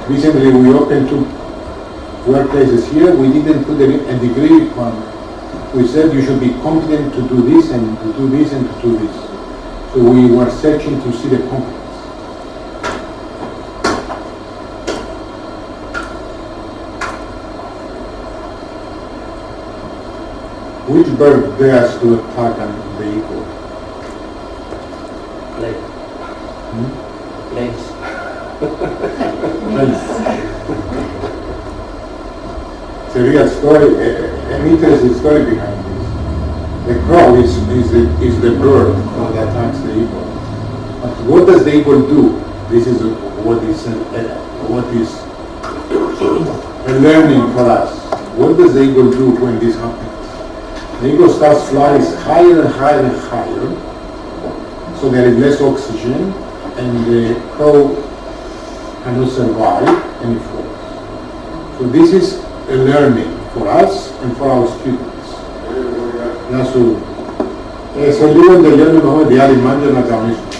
Recently we opened 2 workplaces here. We didn't put a degree requirement. We said you should be competent to do this and to do this and to do this. So we were searching to see the competence. Which bird dares to attack the eagle? Planes. It's a real story, an interesting story behind this. The crow is the bird that attacks the eagle. But what does the eagle do? This is what is a learning for us. What does the eagle do when this happens? The eagle starts flying higher and higher and higher, so there is less oxygen, and the crow cannot survive and it falls. So this is a learning for us and for our students. Σε λίγο τελειώνει με τη άλλη μάντια να καμίσουμε.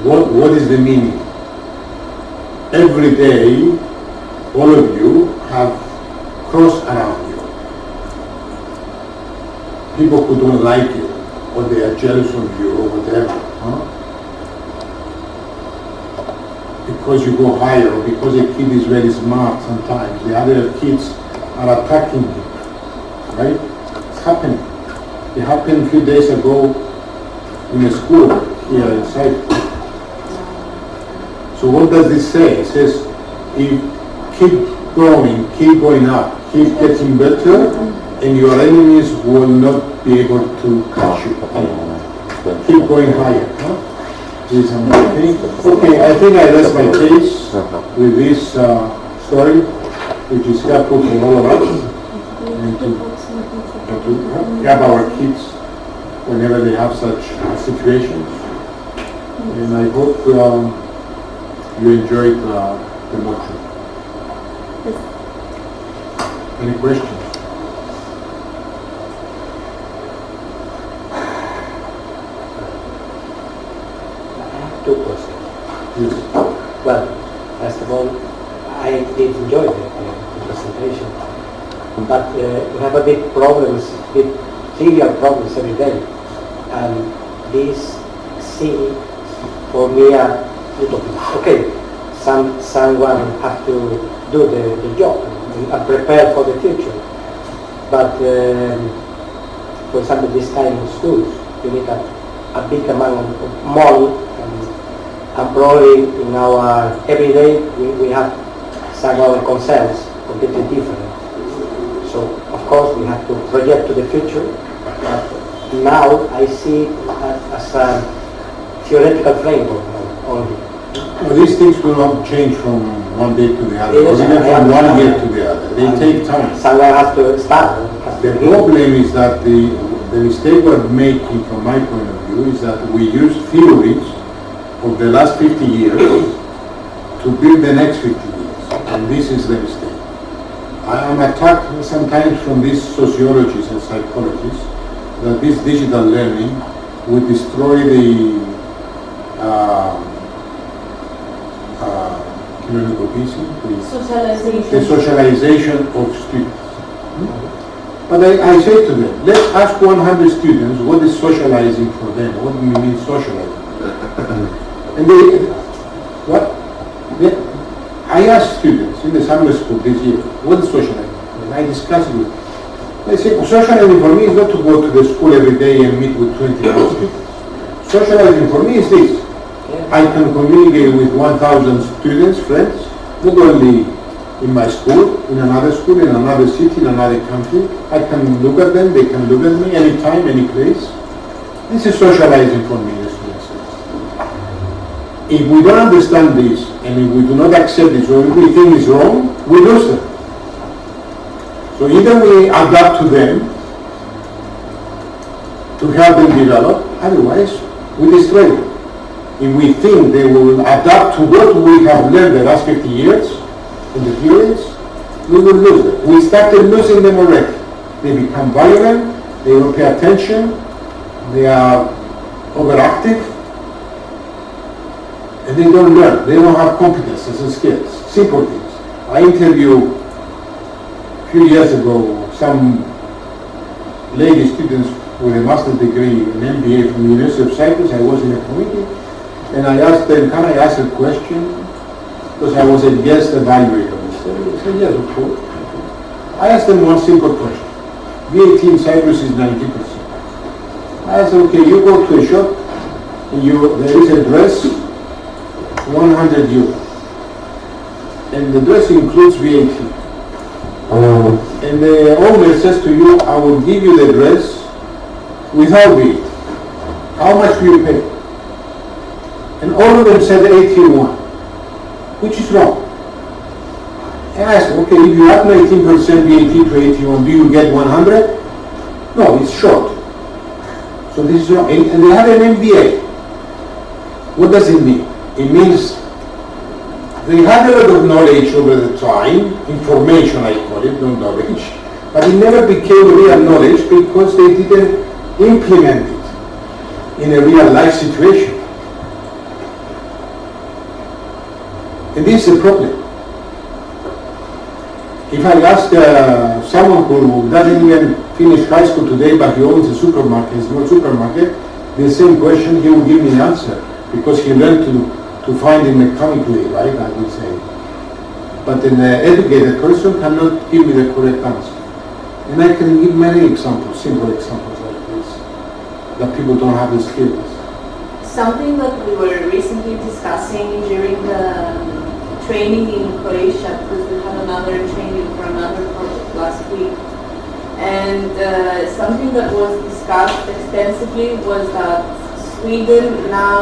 What is the meaning? Every day, all of you have cross around you. people who don't like it, or they are jealous of you, or whatever, huh? Because you go higher, or because a kid is very smart sometimes, the other kids are attacking him, right? It's happening. It happened a few days ago in a school here in Cyprus. So what does this say? It says, if keep growing, keep going up, keep getting better, and your enemies will not be able to catch you anymore. Keep going higher. Huh? This is amazing. Okay, I think I rest my case with this story, which is helpful for all of us, and to help our kids whenever they have such situations. And I hope you enjoyed the lecture. Any questions? Two questions. Yes. Well, first of all, I did enjoy the presentation, but we have a big trivial problems every day, and these seem for me a utopia. Okay, someone has to do the job and prepare for the future, but for example, this kind of schools, you need a big amount of money. And probably in our everyday we have some other concerns completely different. So of course we have to project to the future, but now I see it as a theoretical framework only. Well, these things will not change from one day to the other, or even from 1 year to the other. They take time. Someone has to start. The problem is that the mistake we're making from my point of view is that we use theories of the last 50 years to build the next 50 years. And this is the mistake. I am attacked sometimes from these sociologists and psychologists that this digital learning would destroy the socialization of students. But I say to them, let's ask 100 students what is socializing for them. What do you mean socializing? And I asked students in the summer school this year, what is socializing? And I discussed it with them. They say, socializing for me is not to go to the school every day and meet with 20 students. Socializing for me is this. I can communicate with 1,000 students, friends, not only in my school, in another city, in another country. I can look at them, they can look at me anytime, any place. This is socializing for me. If we don't understand this, and if we do not accept this, or if we think it's wrong, we lose them. So either we adapt to them to help them develop, otherwise we destroy them. If we think they will adapt to what we have learned the last 50 years in the theories, we will lose them. We started losing them already. They become violent, they don't pay attention, they are overactive, and they don't learn. They don't have competences and skills. Simple things. I interviewed a few years ago some lady students with a master's degree, an MBA from the University of Cyprus. I was in a committee, and I asked them, can I ask a question? Because I was a guest evaluator. They said, yes, of course. I asked them one simple question. VAT in Cyprus is 90%. I said, okay, you go to a shop, and there is a dress, 100 euro. And the dress includes VAT. And the owner says to you, I will give you the dress without VAT. How much do you pay? And all of them said 81, which is wrong. And I said, okay, if you add 19% VAT to 81, do you get 100? No, it's short. So this is wrong. And they have an MBA. What does it mean? It means they had a lot of knowledge over the time, information I call it, not knowledge, but it never became real knowledge because they didn't implement it in a real life situation. And this is a problem. If I ask someone who doesn't even finish high school today, but he owns a supermarket, a small supermarket, the same question, he will give me the answer, because he learned to find it mechanically, right, I would say. But an educated person cannot give me the correct answer. And I can give many examples, simple examples like this, that people don't have the skills. Something that we were recently discussing during the training in Croatia, because we had another training for another project last week. And something that was discussed extensively was that Sweden now